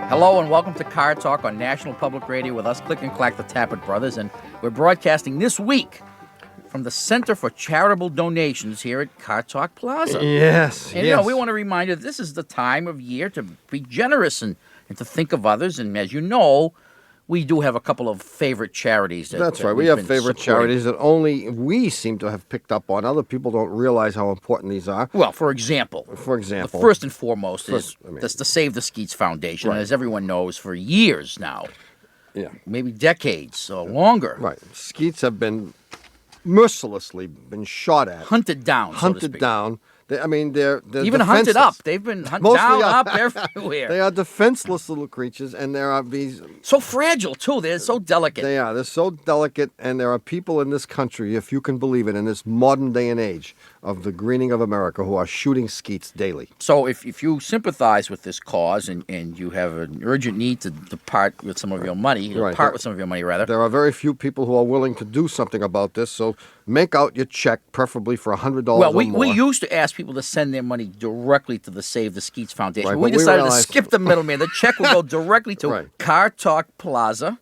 Hello and welcome to Car Talk on National Public Radio with us, Click and Clack, the Tappet Brothers, and we're broadcasting this week from the Center for Charitable Donations here at Car Talk Plaza. Yes, And, we want to remind you that this is the time of year to be generous and to think of others, and as you know, we do have a couple of favorite charities. That's right. We have favorite charities that only we seem to have picked up on. Other people don't realize how important these are. Well, for example, the first and foremost is the Save the Skeets Foundation, Right. as everyone knows, for years now. Yeah. Maybe decades or longer. Right. Skeets have been mercilessly shot at. Hunted down, so to Hunted speak. down. They're Even hunted up. They've been hunted down, up, everywhere. They are defenseless little creatures, and there are these... So fragile, too. They're so delicate. They are. They're so delicate, and there are people in this country, if you can believe it, in this modern day and age of the greening of America, who are shooting skeets daily. So if you sympathize with this cause and you have an urgent need to part with some of your money, Right. There are very few people who are willing to do something about this, so make out your check, preferably for $100 Well, or more. we used to ask people to send their money directly to the Save the Skeets Foundation. Right, But we but we decided to realized- skip the middleman. The check will go directly to Right. Car Talk Plaza,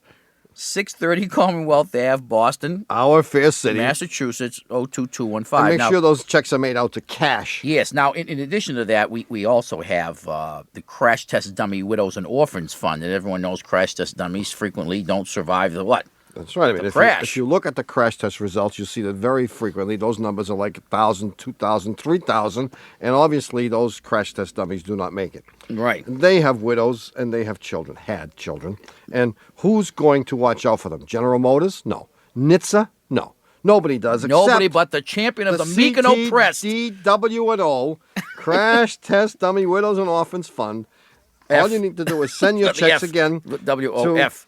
630 Commonwealth Ave, Boston, Our fair city. Massachusetts, 02215. And make Now, sure those checks are made out to cash. Yes. Now, in addition to that, we also have the Crash Test Dummy Widows and Orphans Fund. And everyone knows crash test dummies frequently don't survive the what? That's right. I mean, The if crash. you look at the crash test results, you'll see that very frequently those numbers are like 1,000, 2,000, 3,000, and obviously those crash test dummies do not make it. Right. They have widows and they have children, had children. And who's going to watch out for them? General Motors? No. NHTSA? No. Nobody does. Nobody except but the champion of the meek and oppressed. CTWO, Crash Test Dummy Widows and Orphans Fund. All you need to do is send your checks again WOF.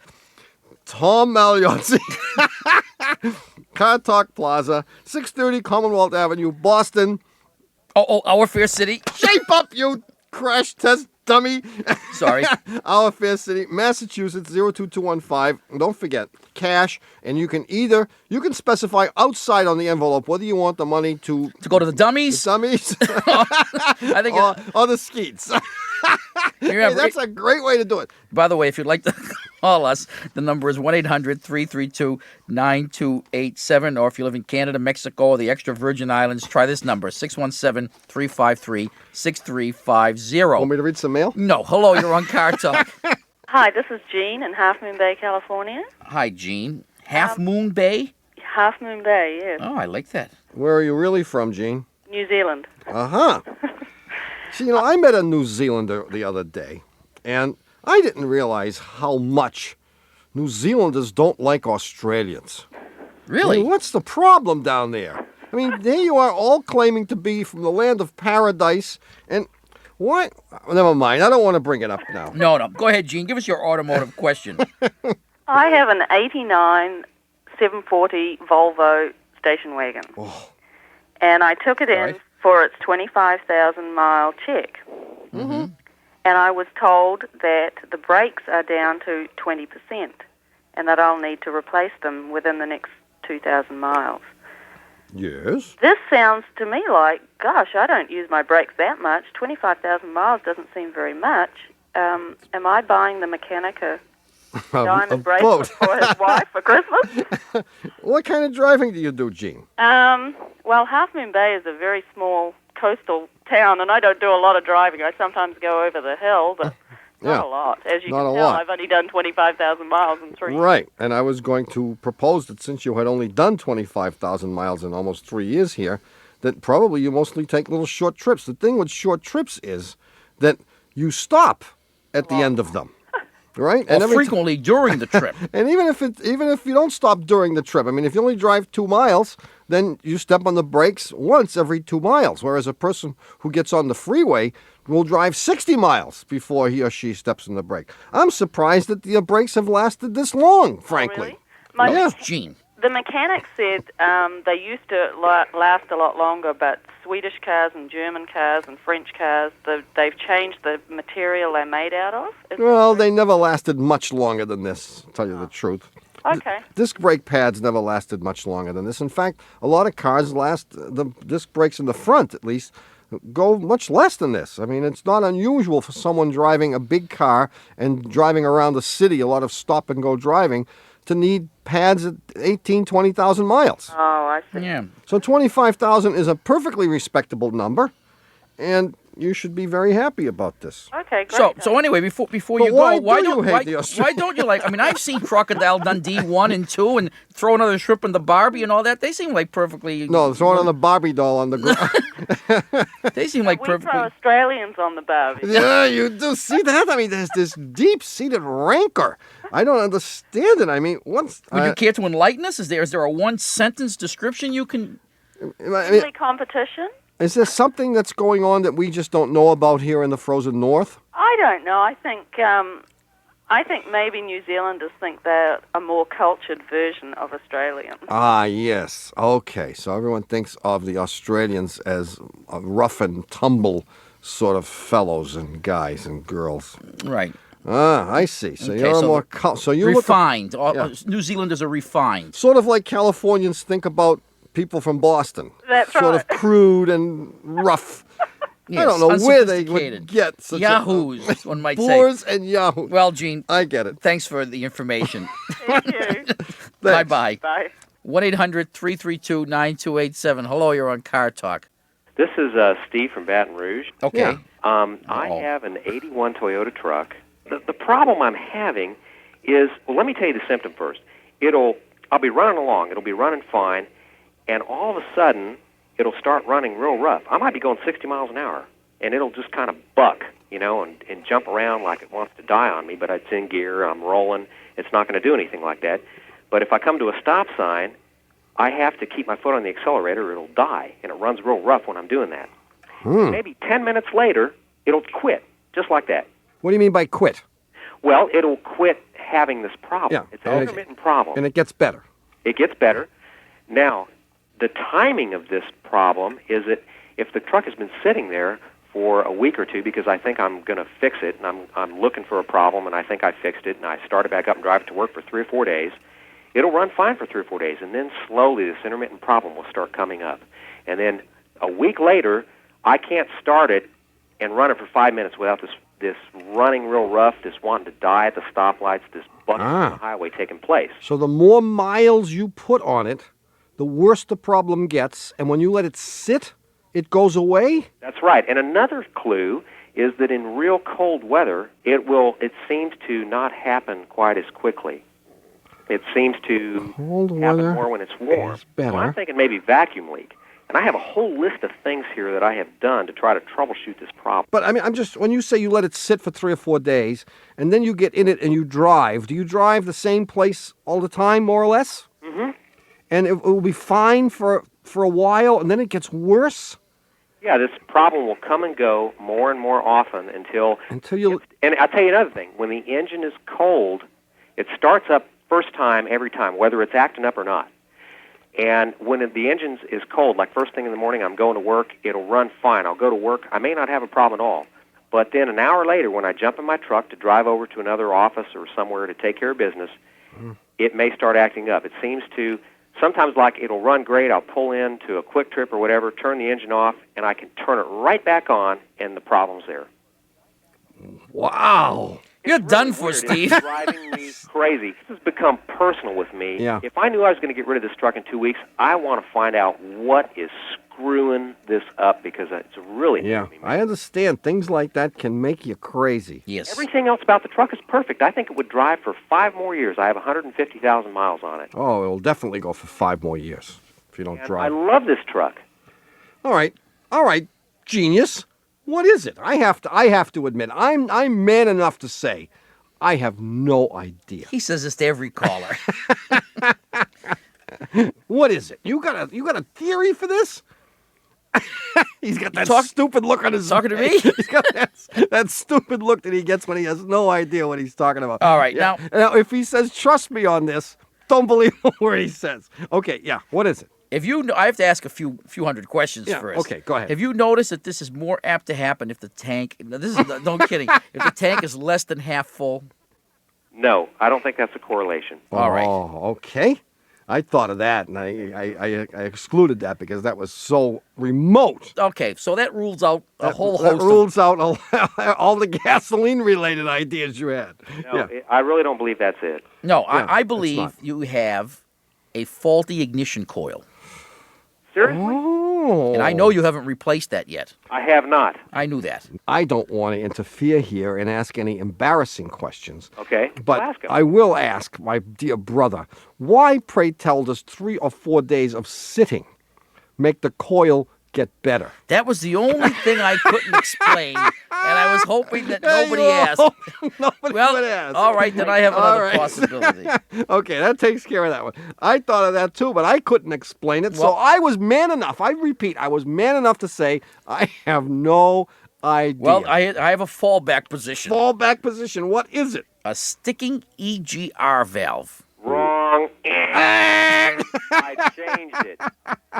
Tom Magliozzi, Car Talk Plaza, 630 Commonwealth Avenue, Boston. Oh, our fair city. Shape up, you crash test dummy. Sorry. Our fair city, Massachusetts, 02215. Don't forget, cash, and you can specify outside on the envelope whether you want the money to go to the dummies, I think or the skeets. Hey, that's a great way to do it. By the way, if you'd like to call us, the number is 1-800-332-9287. Or if you live in Canada, Mexico, or the extra Virgin Islands, try this number, 617-353-6350. Want me to read some mail? No. Hello, you're on Car Talk. Hi, this is Jean in Half Moon Bay, California. Hi, Jean. Half Moon Bay? Half Moon Bay, yes. Oh, I like that. Where are you really from, Jean? New Zealand. Uh-huh. See, I met a New Zealander the other day, and I didn't realize how much New Zealanders don't like Australians. Really? I mean, what's the problem down there? I mean, there you are all claiming to be from the land of paradise, and what? Never mind, I don't want to bring it up now. No. Go ahead, Gene. Give us your automotive question. I have an 89 740 Volvo station wagon. Oh. And I took it in Right. for its 25,000-mile check. Mm-hmm. And I was told that the brakes are down to 20% and that I'll need to replace them within the next 2,000 miles. Yes? This sounds to me like, gosh, I don't use my brakes that much. 25,000 miles doesn't seem very much. Am I buying the mechanic a diamond bracelet for his wife for Christmas? What kind of driving do you do, Gene? Well, Half Moon Bay is a very small coastal town, and I don't do a lot of driving. I sometimes go over the hill, but not a lot. As you Not can a tell, lot. I've only done 25,000 miles in 3 years. Right, and I was going to propose that since you had only done 25,000 miles in almost 3 years here, that probably you mostly take little short trips. The thing with short trips is that you stop at the end of them, right? And frequently during the trip. And even if you don't stop during the trip, I mean, if you only drive 2 miles, then you step on the brakes once every 2 miles, whereas a person who gets on the freeway will drive 60 miles before he or she steps on the brake. I'm surprised that the brakes have lasted this long, frankly. Oh, really? Yeah. Gene. The mechanic said they used to last a lot longer, but Swedish cars and German cars and French cars, they've changed the material they're made out of. Well, they never lasted much longer than this, to tell you the truth. Okay. Disc brake pads never lasted much longer than this. In fact, a lot of cars last, the disc brakes in the front, at least, go much less than this. I mean, it's not unusual for someone driving a big car and driving around the city, a lot of stop-and-go driving, to need pads at 18, 20,000 miles. Oh, I see. Yeah. So 25,000 is a perfectly respectable number, and you should be very happy about this. Okay, great. So anyway, before But you why go, why do you don't hate why, the why Australians? don't you like? I mean, I've seen Crocodile Dundee 1 and 2, and throw another shrimp in the Barbie and all that. They seem like perfectly. No, throwing on the Barbie doll on the ground. They seem like we throw perfectly. Australians on the Barbie. Yeah, you do see that? I mean, there's this deep-seated rancor. I don't understand it. I mean, what's... Would you care to enlighten us? Is there a one-sentence description you can? I mean, Friendly competition? is there something that's going on that we just don't know about here in the frozen north? I don't know. I think maybe New Zealanders think they're a more cultured version of Australians. Ah, yes. Okay, so everyone thinks of the Australians as rough and tumble sort of fellows and guys and girls. Right. Ah, I see. So Okay, you're so more... so you Refined. Yeah. New Zealanders are refined. sort of like Californians think about people from Boston. That's sort right. of crude and rough. Yes, I don't know where they unsophisticated. would get such Yahoos, one might say. boors and yahoos. Well, Gene, I get it. thanks for the information. Thank you. Bye-bye. Bye. 1-800-332-9287. Hello, you're on Car Talk. This is Steve from Baton Rouge. Okay. Yeah. I have an 81 Toyota truck. The problem I'm having is, well, let me tell you the symptom first. I'll be running along. It'll be running fine, and all of a sudden, it'll start running real rough. I might be going 60 miles an hour, and it'll just kind of buck, and jump around like it wants to die on me, but it's in gear, I'm rolling. It's not going to do anything like that. But if I come to a stop sign, I have to keep my foot on the accelerator or it'll die, and it runs real rough when I'm doing that. Maybe 10 minutes later, it'll quit, just like that. What do you mean by quit? Well, it'll quit having this problem. Yeah, It's an and intermittent problem. And it gets better. It gets better. Now, the timing of this problem is that if the truck has been sitting there for a week or two because I think I'm going to fix it, and I'm looking for a problem, and I think I fixed it, and I start it back up and drive it to work for 3 or 4 days, it'll run fine for 3 or 4 days, and then slowly this intermittent problem will start coming up. And then a week later, I can't start it and run it for 5 minutes without this running real rough, this wanting to die at the stoplights, this bucking on the highway taking place. So the more miles you put on it, the worse the problem gets. And when you let it sit, it goes away? That's right. And another clue is that in real cold weather, it seems to not happen quite as quickly. It seems to Cold happen weather more when it's warm. is better. So I'm thinking maybe vacuum leak. And I have a whole list of things here that I have done to try to troubleshoot this problem. But I mean, when you say you let it sit for 3 or 4 days, and then you get in it and you drive, do you drive the same place all the time, more or less? Mm-hmm. And it will be fine for a while, and then it gets worse? Yeah, this problem will come and go more and more often until you... And I'll tell you another thing. When the engine is cold, it starts up first time every time, whether it's acting up or not. And when the engine is cold, like first thing in the morning, I'm going to work, it'll run fine. I'll go to work. I may not have a problem at all. But then an hour later, when I jump in my truck to drive over to another office or somewhere to take care of business, it may start acting up. It seems to, sometimes like it'll run great, I'll pull into a quick trip or whatever, turn the engine off, and I can turn it right back on, and the problem's there. Wow. You're It's done really for, weird. Steve. It's driving me crazy. This has become personal with me. Yeah. If I knew I was going to get rid of this truck in 2 weeks, I want to find out what is screwing this up because it's really Yeah, making me I understand. Things like that can make you crazy. Yes. Everything else about the truck is perfect. I think it would drive for 5 more years. I have 150,000 miles on it. Oh, it'll definitely go for 5 more years if you don't And drive. I love this truck. All right, genius. What is it? I have to admit, I'm man enough to say, I have no idea. He says this to every caller. What is it? You got a theory for this? He's got that Talk- stupid look on his talking to face. me? He's got that stupid look that he gets when he has no idea what he's talking about. All right, now if he says trust me on this, don't believe a word he says. Okay, yeah. What is it? I have to ask a few hundred questions Yeah, first. okay, go ahead. Have you noticed that this is more apt to happen if the tank? No, this is no kidding. If the tank is less than half full. No, I don't think that's a correlation. All right. Oh, okay. I thought of that, and I excluded that because that was so remote. Okay, so that rules out a whole That host rules out all the gasoline-related ideas you had. No, I really don't believe that's it. No, Yeah, I it's believe not. you have a faulty ignition coil. Seriously? Oh. And I know you haven't replaced that yet. I have not. I knew that. I don't want to interfere here and ask any embarrassing questions. Okay, But well, ask him. I will ask my dear brother, why, pray tell, does 3 or 4 days of sitting make the coil get better? That was the only thing I couldn't explain, and I was hoping that nobody asked. Nobody Well, would ask. all right, then I have All another right. possibility. Okay, that takes care of that one. I thought of that too, but I couldn't explain it. So Well- I was man enough. I repeat, I was man enough to say I have no idea. Well, I have a fallback position. Fallback position. What is it? A sticking EGR valve. Wrong. I changed it.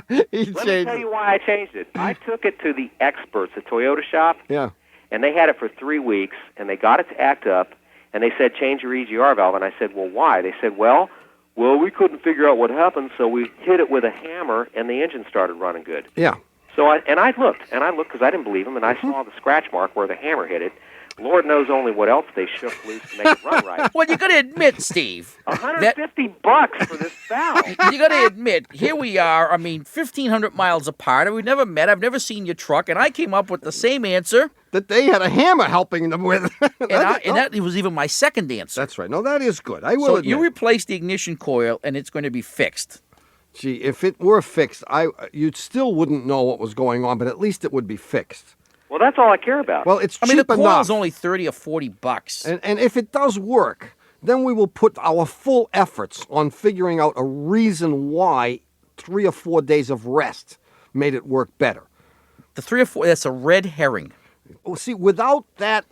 He Let me changed tell it. you why I changed it. I took it to the experts at Toyota shop, Yeah. and they had it for 3 weeks, and they got it to act up, and they said, change your EGR valve. And I said, well, why? They said, well, we couldn't figure out what happened, so we hit it with a hammer, and the engine started running good. Yeah. So I looked because I didn't believe them, and I saw the scratch mark where the hammer hit it. Lord knows only what else they shook loose to make it run right. Well, you got to admit, Steve. $150 for this valve. You got to admit, here we are. I mean, 1,500 miles apart. We've never met. I've never seen your truck, and I came up with the same answer. That they had a hammer helping them with. And that was even my second answer. That's right. No, that is good. I will So admit. you replace the ignition coil, and it's going to be fixed. Gee, if it were fixed, you still wouldn't know what was going on, but at least it would be fixed. Well, that's all I care about. Well, it's I mean, the cheap enough. coil's only $30 or $40. And if it does work, then we will put our full efforts on figuring out a reason why 3 or 4 days of rest made it work better. The 3 or 4, that's a red herring. Well, see, without that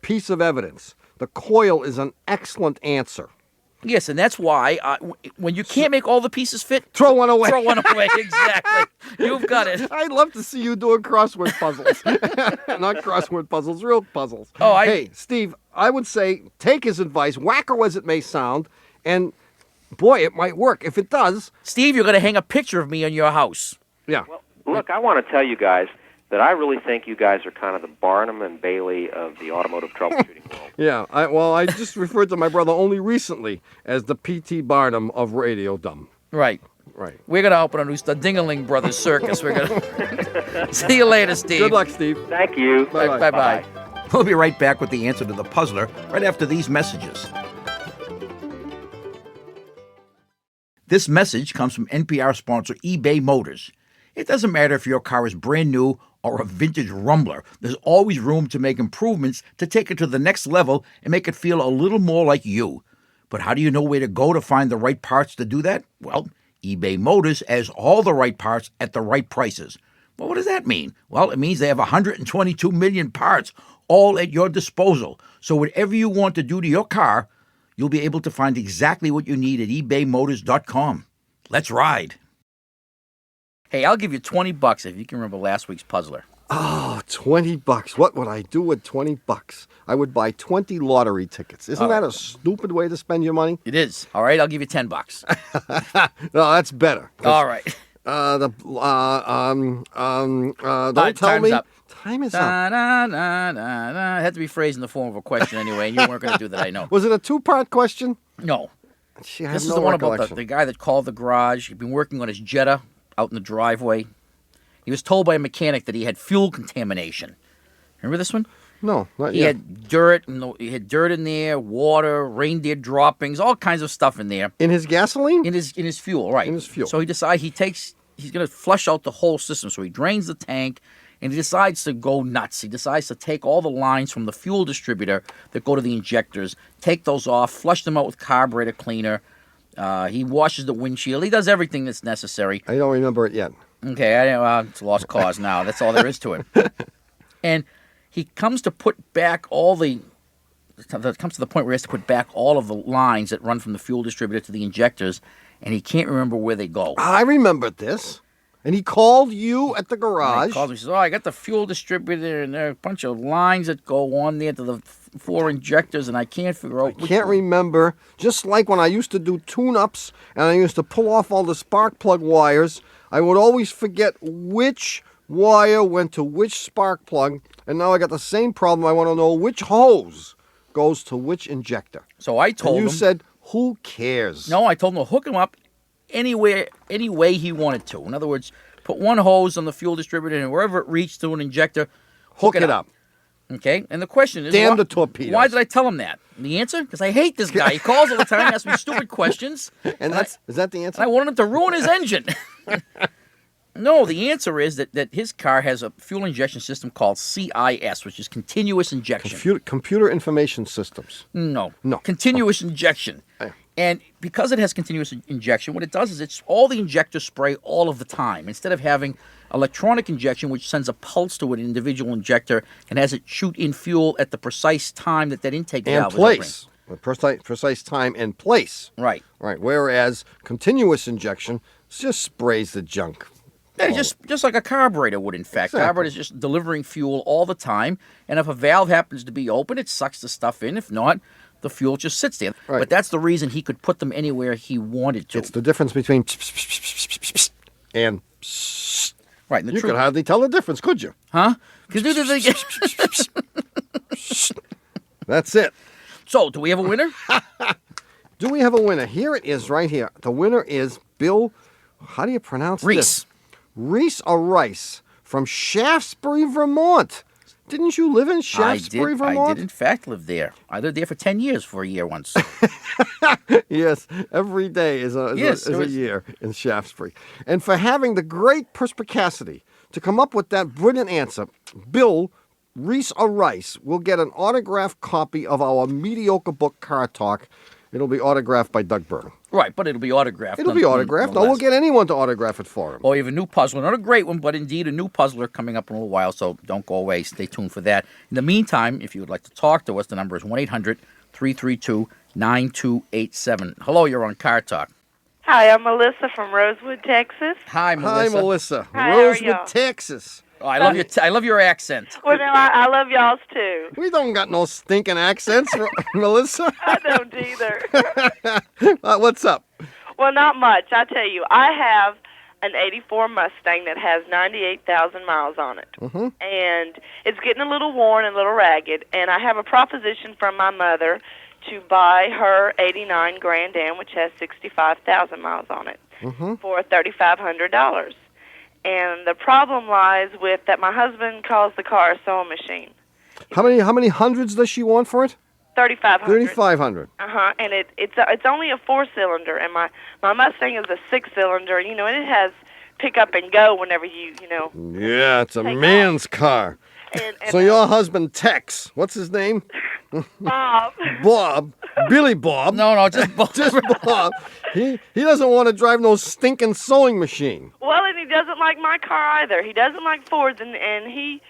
piece of evidence, the coil is an excellent answer. Yes, and that's why when you can't make all the pieces fit, Throw one away. throw one away. Exactly. You've got it. I'd love to see you doing crossword puzzles. Not crossword puzzles, real puzzles. Oh, Hey, Steve, I would say take his advice, wacko as it may sound, and boy, it might work. If it does, Steve, you're going to hang a picture of me on your house. yeah. Well, look, I want to tell you guys that I really think you guys are kind of the Barnum and Bailey of the automotive troubleshooting world. Yeah, I just referred to my brother only recently as the P.T. Barnum of Radio Dumb. Right. Right. We're going to open a new Dingaling Brothers Circus. We're going to see you later, Steve. Good luck, Steve. Thank you. Bye-bye. Bye-bye. We'll be right back with the answer to the puzzler right after these messages. This message comes from NPR sponsor eBay Motors. It doesn't matter if your car is brand new or a vintage rumbler. There's always room to make improvements to take it to the next level and make it feel a little more like you. But how do you know where to go to find the right parts to do that? Well, eBay Motors has all the right parts at the right prices. Well, what does that mean? Well, it means they have 122 million parts all at your disposal. So whatever you want to do to your car, you'll be able to find exactly what you need at ebaymotors.com. Let's ride. Hey, I'll give you $20 if you can remember last week's puzzler. Oh, $20. What would I do with $20? I would buy 20 lottery tickets. Isn't that a stupid way to spend your money? It is. All right, I'll give you $10. No, that's better. All right. Don't tell time's me. up. Time is up. Da-da-da-da-da. It had to be phrased in the form of a question anyway, and you weren't going to do that, I know. Was it a 2-part question? No. Gee, I have This is no the one about recollection. the guy that called the garage. He'd been working on his Jetta out in the driveway. He was told by a mechanic that he had fuel contamination. Remember this one? No, not He yet. had dirt, he had dirt in there, water, reindeer droppings, all kinds of stuff in there. In his gasoline? In his fuel, right. In his fuel. So he decides he's going to flush out the whole system. So he drains the tank, and he decides to go nuts. He decides to take all the lines from the fuel distributor that go to the injectors, take those off, flush them out with carburetor cleaner. He washes the windshield. He does everything that's necessary. I don't remember it yet. Okay, it's a lost cause now. That's all there is to it. And he comes to put back comes to the point where he has to put back all of the lines that run from the fuel distributor to the injectors, and he can't remember where they go. I remembered this. And he called you at the And garage. he calls me. He says, "Oh, I got the fuel distributor, and there are a bunch of lines that go on there to the 4 injectors, and I can't figure out which Can't one." remember. Just like when I used to do tune-ups and I used to pull off all the spark plug wires, I would always forget which wire went to which spark plug. And now I got the same problem. I want to know which hose goes to which injector. So I told And you him. said, who cares? No, I told him to hook him up anywhere, any way he wanted to. In other words, put one hose on the fuel distributor, and wherever it reached to an injector, Hook it up. Okay? And the question is, Damn the torpedoes. why did I tell him that? And the answer? Because I hate this guy. He calls all the time, asks me stupid questions. And is that the answer? And I wanted him to ruin his engine. No, the answer is that his car has a fuel injection system called CIS, which is continuous injection. Computer information systems. No. No. Continuous injection. Yeah. And because it has continuous injection, what it does is it's all the injectors spray all of the time. Instead of having electronic injection, which sends a pulse to an individual injector and has it shoot in fuel at the precise time that intake And valve place. The precise time and place. is opening. Right. Right. Whereas continuous injection just sprays the junk. Yeah, just like a carburetor would, in fact. Exactly. Carburetor is just delivering fuel all the time, and if a valve happens to be open, it sucks the stuff in. If not, the fuel just sits there. Right. But that's the reason he could put them anywhere he wanted to. It's the difference between and Right. And the you truth, could hardly tell the difference, could you? huh? 'Cause do the thing- That's it. So, do we have a winner? Do we have a winner? Here it is right here. The winner is Bill, how do you pronounce Reese. this? Reese or Rice from Shaftesbury, Vermont. Didn't you live in Shaftesbury, Vermont? I did, in fact, live there. I lived there for 10 years for a year once. Yes, every day is a year in Shaftesbury. And for having the great perspicacity to come up with that brilliant answer, Bill, Reese or Rice, will get an autographed copy of our mediocre book, Car Talk. It'll be autographed by Doug Burnham. Right, but it'll be autographed. It'll be autographed. No, we'll get anyone to autograph it for him. Oh, you have a new puzzler. Not a great one, but indeed a new puzzler coming up in a little while, so don't go away. Stay tuned for that. In the meantime, if you would like to talk to us, the number is 1-800-332-9287. Hello, you're on Car Talk. Hi, I'm Melissa from Rosewood, Texas. Hi, Melissa. Hi, Melissa. Hi, how are Rosewood, y'all? Texas. Oh, I love your accent. Well, no, I love y'all's too. We don't got no stinking accents, Melissa. I don't either. What's up? Well, not much. I tell you, I have an 84 Mustang that has 98,000 miles on it. Mm-hmm. And it's getting a little worn and a little ragged. And I have a proposition from my mother to buy her 89 Grand Am, which has 65,000 miles on it, for $3,500. And the problem lies with that my husband calls the car a sewing machine. How many hundreds does she want for it? 3,500. 3,500. And it's only a 4-cylinder, and my Mustang is a 6-cylinder, and and it has pick up and go whenever you know. Yeah, it's a Take man's car. And So your husband Tex, what's his name? Bob. Bob, Billy Bob. No, just Just Bob. He doesn't want to drive no stinking sewing machine. Well, and he doesn't like my car either. He doesn't like Fords, and he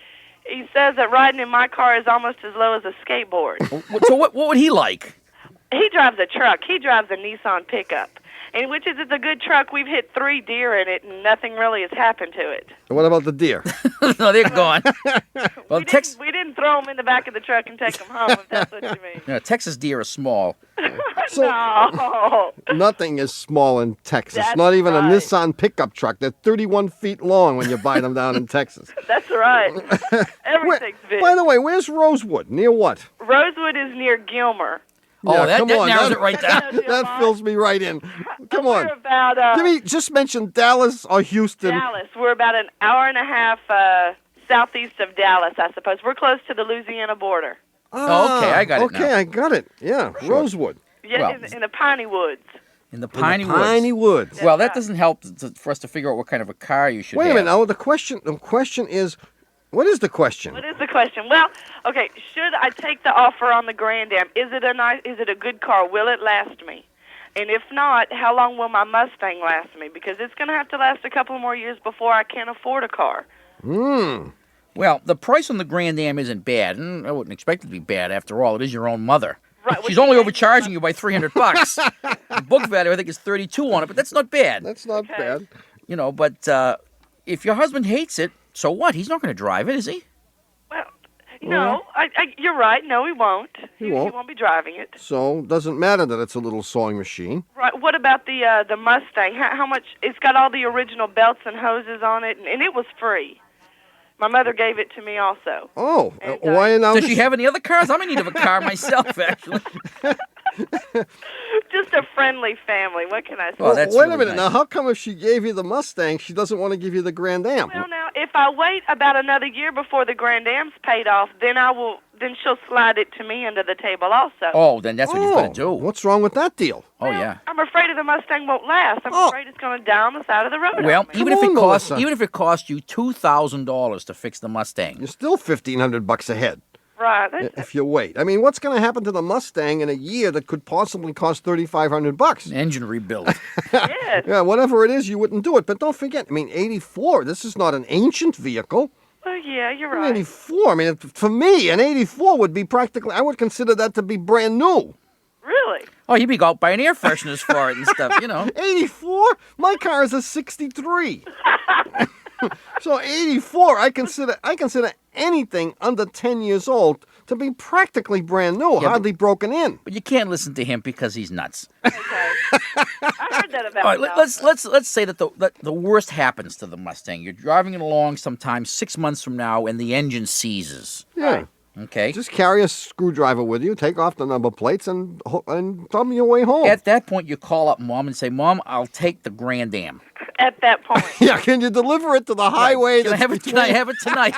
says that riding in my car is almost as low as a skateboard. So what would he like? He drives a truck. He drives a Nissan Pickup, and which is it's a good truck. We've hit 3 deer in it, and nothing really has happened to it. What about the deer? No, they're gone. Well, We didn't throw them in the back of the truck and take them home, if that's what you mean. Texas deer are small. So No. nothing is small in Texas. That's Not even a right. Nissan pickup truck. They're 31 feet long when you buy them down in Texas. That's right. Everything's big. By the way, where's Rosewood? Near what? Rosewood is near Gilmer. Oh, Yeah, that come on. narrows it right down. That fills me right in. Come on. We're about Give me just mention Dallas or Houston. Dallas. We're about an hour and a half southeast of Dallas, I suppose. We're close to the Louisiana border. Oh, okay, I got it Okay, now. I got it. Yeah, Rosewood. Yeah, Well, in the piney woods. In the piney woods. Piney Woods. Well, that doesn't help for us to figure out what kind of a car you should Wait a have. minute. Now the question is, what is the question? What is the question? Well, okay, should I take the offer on the Grand Am? Is it a good car? Will it last me? And if not, how long will my Mustang last me? Because it's going to have to last a couple more years before I can afford a car. Well, the price on the Grand Am isn't bad, and I wouldn't expect it to be bad. After all, it is your own mother. Right, She's which only is- overcharging you by $300. The book value, I think, is $32 on it, but that's not bad. That's not bad. But if your husband hates it, so what? He's not going to drive it, is he? Well, no, you're right. No, he won't. He won't. He won't be driving it. So it doesn't matter that it's a little sewing machine. Right. What about the Mustang? How much? It's got all the original belts and hoses on it, and it was free. My mother gave it to me also. Oh, And, why now? Does she have any other cars? I'm in need of a car myself, actually. Just a friendly family. What can I say? Well, that's wait really a minute. nice. Now, how come if she gave you the Mustang, she doesn't want to give you the Grand Am? Well, now, if I wait about another year before the Grand Am's paid off, then then she'll slide it to me under the table also. Oh, then that's what you've got to do. What's wrong with that deal? Oh, yeah. I'm afraid of the Mustang won't last. I'm afraid it's going to die on the side of the road. Well, on me. even on, Melissa. if it cost you $2,000 to fix the Mustang, You're still $1,500 ahead Right. That's if you wait. I mean, what's going to happen to the Mustang in a year that could possibly cost $3,500? engine rebuild. yes. Yeah, whatever it is, you wouldn't do it. But don't forget, I mean, 84. This is not an ancient vehicle. Well, yeah, you're An right. 84. I mean, for me, an 84 would be practically. I would consider that to be brand new. Really? Oh, you'd be out buying air fresheners for it and stuff, 84? My car is a 63. So 84, I consider anything under 10 years old to be practically brand new, but- hardly broken in. But you can't listen to him because he's nuts. Okay. I heard that about All right, myself. let's say that the worst happens to the Mustang. You're driving it along sometime 6 months from now, and the engine seizes. Yeah. Okay. Just carry a screwdriver with you, take off the number plates, and thumb your way home. At that point, you call up Mom and say, "Mom, I'll take the Grand Am." At that point. Yeah, can you deliver it to the highway? Can I have it tonight? Have it tonight.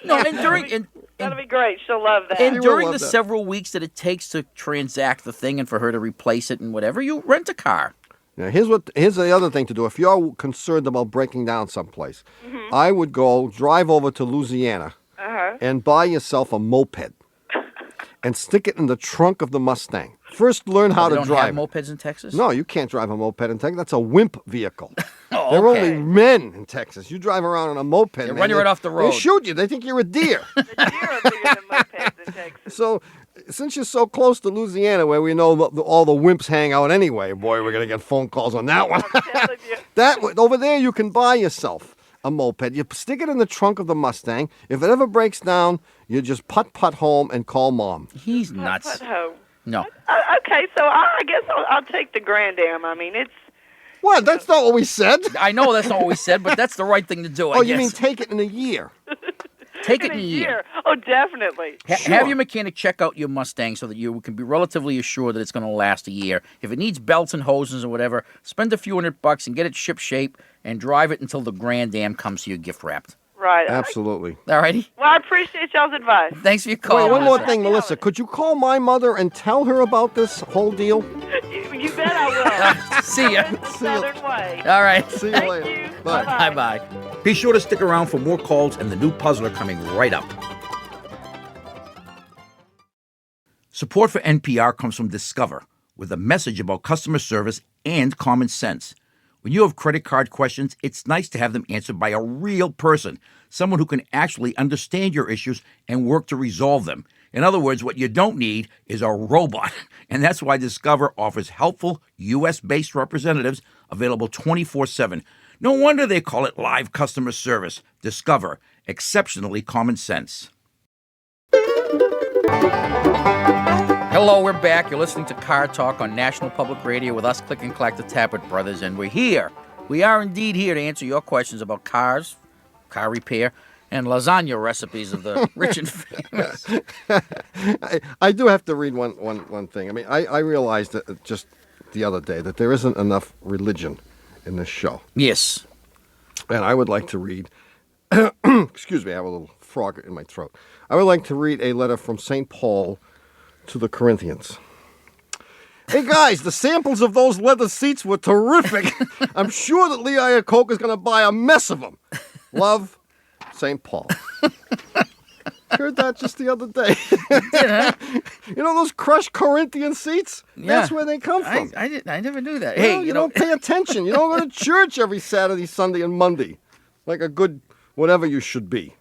No, and during That'll be great. She'll love that. and will during love the that. several weeks that it takes to transact the thing and for her to replace it and whatever, you rent a car. Now, here's the other thing to do. If you're concerned about breaking down someplace, I would go drive over to Louisiana and buy yourself a moped and stick it in the trunk of the Mustang. First, learn how They to don't drive. have mopeds in Texas. No, you can't drive a moped in Texas. That's a wimp vehicle. Oh, They're okay. only men in Texas. You drive around on a moped. They man, run you right off the road. They shoot you. They think you're a deer. The deer are bigger than mopeds in Texas. So, since you're so close to Louisiana, where we know all the wimps hang out anyway, boy, we're gonna get phone calls on that one. I'm telling you. Over there, you can buy yourself a moped. You stick it in the trunk of the Mustang. If it ever breaks down, you just putt home and call Mom. He's nuts. But home. No. Okay, so I guess I'll take the Grand Am. I mean, it's What? That's not what we said. I know that's not what we said, but that's the right thing to do. I Oh, guess. you mean take it in a year? Take it in in a a year. Oh, definitely. Have your mechanic check out your Mustang so that you can be relatively assured that it's going to last a year. If it needs belts and hoses or whatever, spend a few $100 and get it ship shape and drive it until the Grand Am comes to you gift wrapped. Right. Absolutely. All righty. Well, I appreciate y'all's advice. Thanks for your call. Wait, one more Melissa. thing, Melissa. Could you call my mother and tell her about this whole deal? You bet I will. See ya. Southern way. All right. See you Thank later. you. Bye. Bye-bye. Bye-bye. Be sure to stick around for more calls and the new puzzler coming right up. Support for NPR comes from Discover, with a message about customer service and common sense. When you have credit card questions, it's nice to have them answered by a real person, someone who can actually understand your issues and work to resolve them. In other words, what you don't need is a robot. And that's why Discover offers helpful U.S.-based representatives available 24/7. No wonder they call it live customer service. Discover, exceptionally common sense. Hello, we're back. You're listening to Car Talk on National Public Radio with us, Click and Clack, the Tappert Brothers, and we're here. We are indeed here to answer your questions about cars, car repair, and lasagna recipes of the rich and famous. I do have to read one thing. I mean, I realized that just the other day that there isn't enough religion in this show. Yes. And I would like to read, excuse me, I have a little frog in my throat. I would like to read a letter from St. Paul to the Corinthians. Hey guys, the samples of those leather seats were terrific. I'm sure that Lee Iacocca is going to buy a mess of them. Love, St. Paul. Heard that just the other day. You know those crushed Corinthian seats? That's Yeah. where they come from. I never knew that. Well, Hey, you don't pay attention. You don't go to church every Saturday, Sunday, and Monday. Like a good whatever you should be.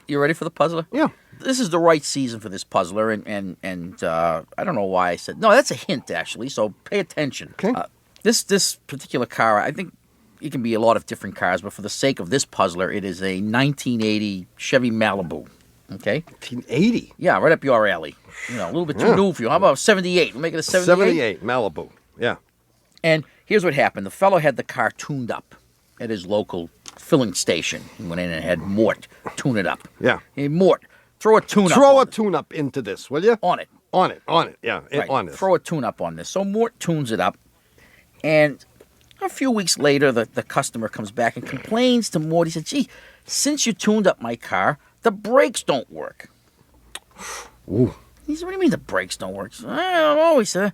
you ready for the puzzler? Yeah. This is the right season for this puzzler, and I don't know why I said no. That's a hint, actually. So pay attention. Okay. This particular car, I think it can be a lot of different cars, but for the sake of this puzzler, it is a 1980 Chevy Malibu. Okay? 1980? Yeah, right up your alley. A little bit too new for you. How about 78? We'll make it a 78? 78, Malibu. Yeah. And here's what happened. The fellow had the car tuned up at his local filling station. He went in and had Mort tune it up. Yeah. Hey, Mort, throw a tune-up. Throw a tune-up into this, will you? On it. On it. Yeah, Right. on this. Throw a tune-up on this. So Mort tunes it up, and a few weeks later, the customer comes back and complains to Mort. He said, gee, since you tuned up my car, the brakes don't work. Ooh. He said, what do you mean the brakes don't work? Said, I don't know. He said,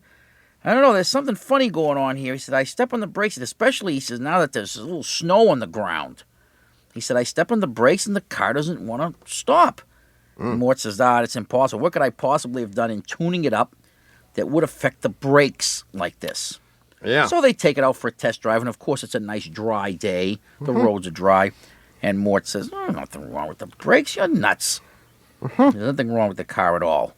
I don't know. There's something funny going on here. He said, I step on the brakes, and especially, he says, now that there's a little snow on the ground. He said, I step on the brakes, and the car doesn't want to stop. And Mort says, that's impossible. What could I possibly have done in tuning it up that would affect the brakes like this? Yeah. So they take it out for a test drive, and of course it's a nice dry day. The roads are dry. And Mort says, nothing wrong with the brakes. You're nuts. There's nothing wrong with the car at all.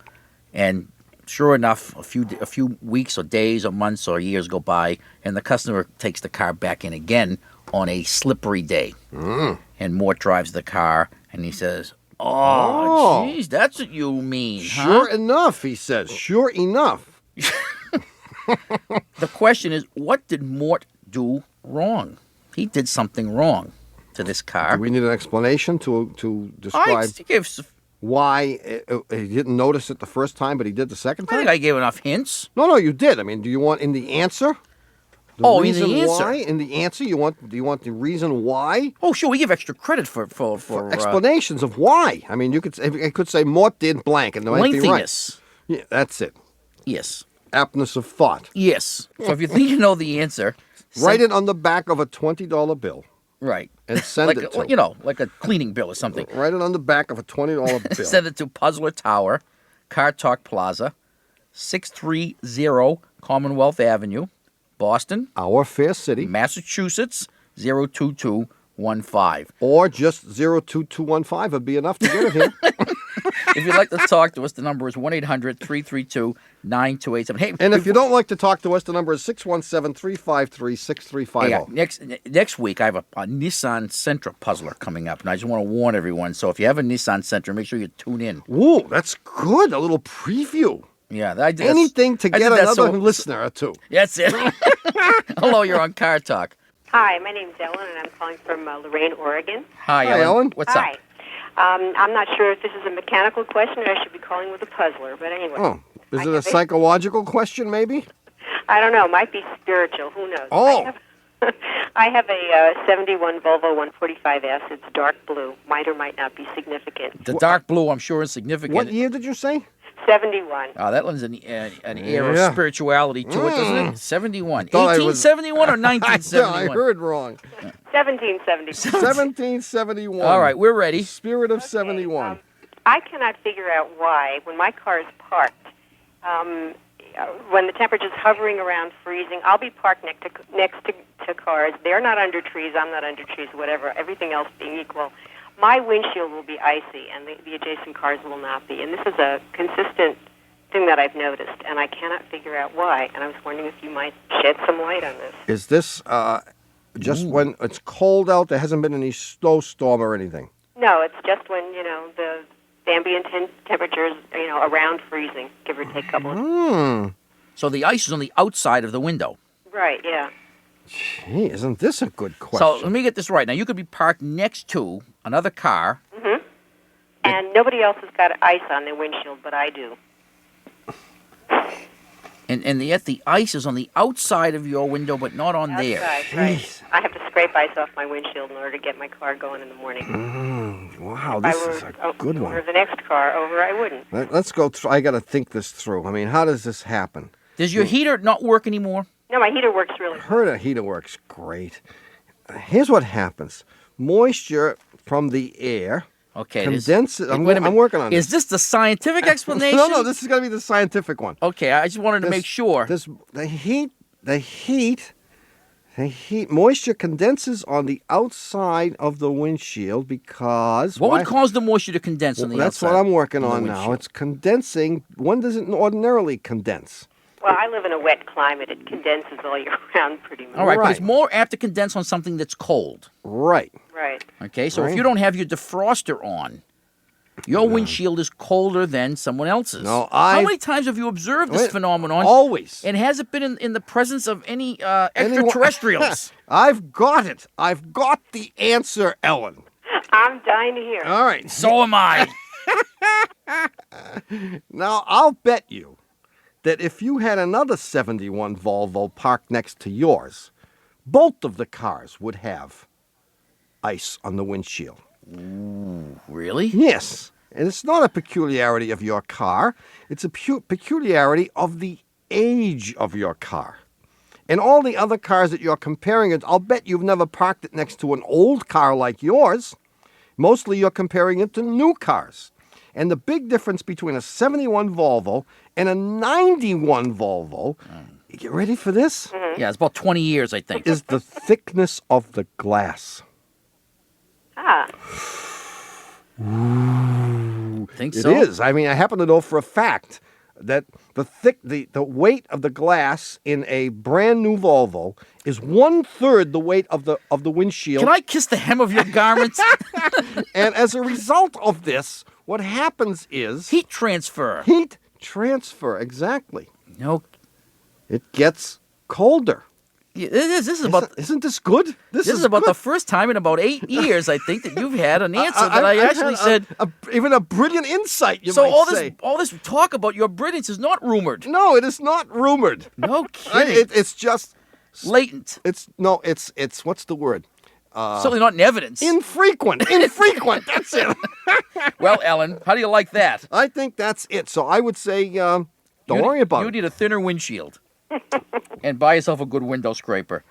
And sure enough, a few weeks or days or months or years go by, and the customer takes the car back in again on a slippery day. And Mort drives the car, and he says, oh, geez, that's what you mean, Sure enough, he says. Sure enough. The question is, what did Mort do wrong? He did something wrong to this car. Do we need an explanation to describe why he didn't notice it the first time, but he did the second I time? think I gave enough hints. No, you did. I mean, do you want in the answer? In the answer. Why? In the answer, do you want the reason why? Oh, sure, we give extra credit for Explanations of why. I mean, I could say Mort did blank, and there might be right. lengthiness. Yeah, that's it. Yes. Aptness of thought. Yes. So if you think you know the answer, Write it on the back of a $20 bill. Right. And send like it to like a cleaning bill or something. Write it on the back of a $20 bill. Send it to Puzzler Tower, Car Talk Plaza, 630 Commonwealth Avenue, Boston, Our fair city. Massachusetts, 02215. Or just 02215 would be enough to get it here. If you'd like to talk to us, the number is 1-800-332-9287. Hey, And if you don't like to talk to us, the number is 617-353-6350. Next week, I have a Nissan Sentra puzzler coming up, and I just want to warn everyone. So if you have a Nissan Sentra, make sure you tune in. Ooh, that's good. A little preview. Yeah, I did Anything to I get did that another so- listener or two. That's it. Hello, you're on Car Talk. Hi, my name's Ellen, and I'm calling from Lorain, Oregon. Hi, Hi, Ellen. What's Hi. up? I'm not sure if this is a mechanical question or I should be calling with a puzzler, but anyway. Oh, is it a psychological question, maybe? I don't know. Might be spiritual. Who knows? Oh. I have a 71 Volvo 145S. It's dark blue. Might or might not be significant. The dark blue, I'm sure, is significant. What year did you say? 71. Oh, that lends an air of spirituality to it, doesn't it? 71. Thought I was- 1871 or I 1971? heard wrong. 1771. 1771. All right, we're ready. Spirit of 71. I cannot figure out why, when my car is parked, when the temperature's hovering around freezing, I'll be parked next to cars. They're not under trees, I'm not under trees, whatever, everything else being equal. My windshield will be icy, and the adjacent cars will not be. And this is a consistent thing that I've noticed, and I cannot figure out why. And I was wondering if you might shed some light on this. Is this just when it's cold out, there hasn't been any snowstorm or anything? No, it's just when, the ambient temperatures, around freezing, give or take a couple of... So the ice is on the outside of the window. Right, yeah. Gee, isn't this a good question? So let me get this right. Now, you could be parked next to another car. Mm-hmm. And nobody else has got ice on their windshield, but I do. And yet the ice is on the outside of your window, but not on there. Outside, right. I have to scrape ice off my windshield in order to get my car going in the morning. Wow, If this I is were a good one. Or the next car over, I wouldn't. Let's go through. I got to think this through. I mean, how does this happen? Does your heater not work anymore? No, my heater works really I heard a heater works great. Here's what happens. Moisture from the air Okay. condenses. I'm wait a minute. working on this. Is this the scientific explanation? No, this is going to be the scientific one. Okay, I just wanted to make sure. The heat, moisture condenses on the outside of the windshield because... What would cause the moisture to condense on the That's outside? what I'm working of the on now. windshield? It's condensing. When does it ordinarily condense? Well, I live in a wet climate. It condenses all year round pretty much. All right, but Right. it's more apt to condense on something that's cold. Right. Right. Okay, so Right. if you don't have your defroster on, your windshield is colder than someone else's. No, How I've- many times have you observed this Wait, phenomenon? Always. And has it been in the presence of any Anyone- extraterrestrials? I've got it. I've got the answer, Ellen. I'm dying to hear. All right. So am I. Now, I'll bet you that if you had another 71 Volvo parked next to yours, both of the cars would have ice on the windshield. Really? Yes. And it's not a peculiarity of your car. It's a peculiarity of the age of your car. And all the other cars that you're comparing it, I'll bet you've never parked it next to an old car like yours. Mostly you're comparing it to new cars. And the big difference between a 71 Volvo and a 91 Volvo, you get ready for this, Yeah, it's about 20 years, I think. is the thickness of the glass. Ah. Think It so? is. I mean, I happen to know for a fact that the weight of the glass in a brand new Volvo is 1/3 the weight of the windshield. Can I kiss the hem of your garments? And as a result of this, what happens is Heat transfer. heat transfer. Exactly. No, It gets colder. yeah, this is about Isn't this good? this is about good. the first time in about 8 years, I think, that you've had an answer that I've I actually had said. even a brilliant insight. You So might all say. this talk about your brilliance is not rumored. No, it is not rumored. No kidding. It's just Latent. it's what's the word? Certainly not in evidence. Infrequent. Infrequent. That's it. Well, Ellen, how do you like that? I think that's it. So I would say, don't worry about You it. need a thinner windshield. And buy yourself a good window scraper.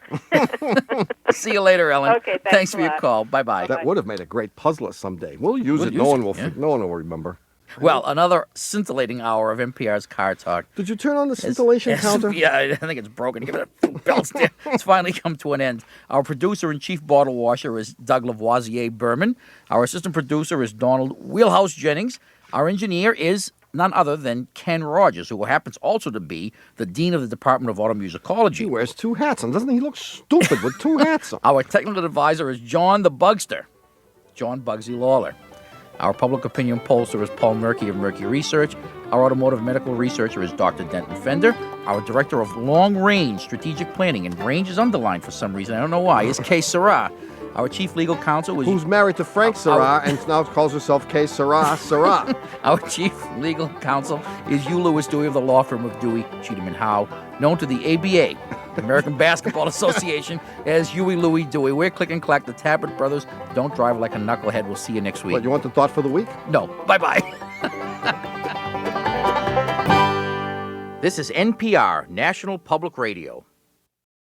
See you later, Ellen. Okay, thanks Thanks a for your lot. call. Bye-bye. That would have made a great puzzler someday. We'll use We'll it. use No one it, will. yeah. No one will remember. Well, another scintillating hour of NPR's Car Talk. Did you turn on the scintillation counter? Yeah, I think it's broken. Give it a belt. It's finally come to an end. Our producer and chief bottle washer is Doug Lavoisier Berman. Our assistant producer is Donald Wheelhouse Jennings. Our engineer is none other than Ken Rogers, who happens also to be the dean of the Department of Automusicology. He wears two hats on. Doesn't he look stupid with two hats on? Our technical advisor is John the Bugster, John Bugsy Lawler. Our public opinion pollster is Paul Murky of Murky Research. Our automotive medical researcher is Dr. Denton Fender. Our director of long-range strategic planning, and range is underlined for some reason, I don't know why, is Kay Sarah. Our chief legal counsel is... Who's married to Frank Sarah and now calls herself Kay Sarah Sarah. Our chief legal counsel is Hugh Lewis Dewey of the law firm of Dewey, Cheatham and Howe, known to the ABA, the American Basketball Association, as Huey Louie Dewey. We're Click and Clack, the Tappert brothers. Don't drive like a knucklehead. We'll see you next week. What, you want the thought for the week? No. Bye-bye. This is NPR, National Public Radio.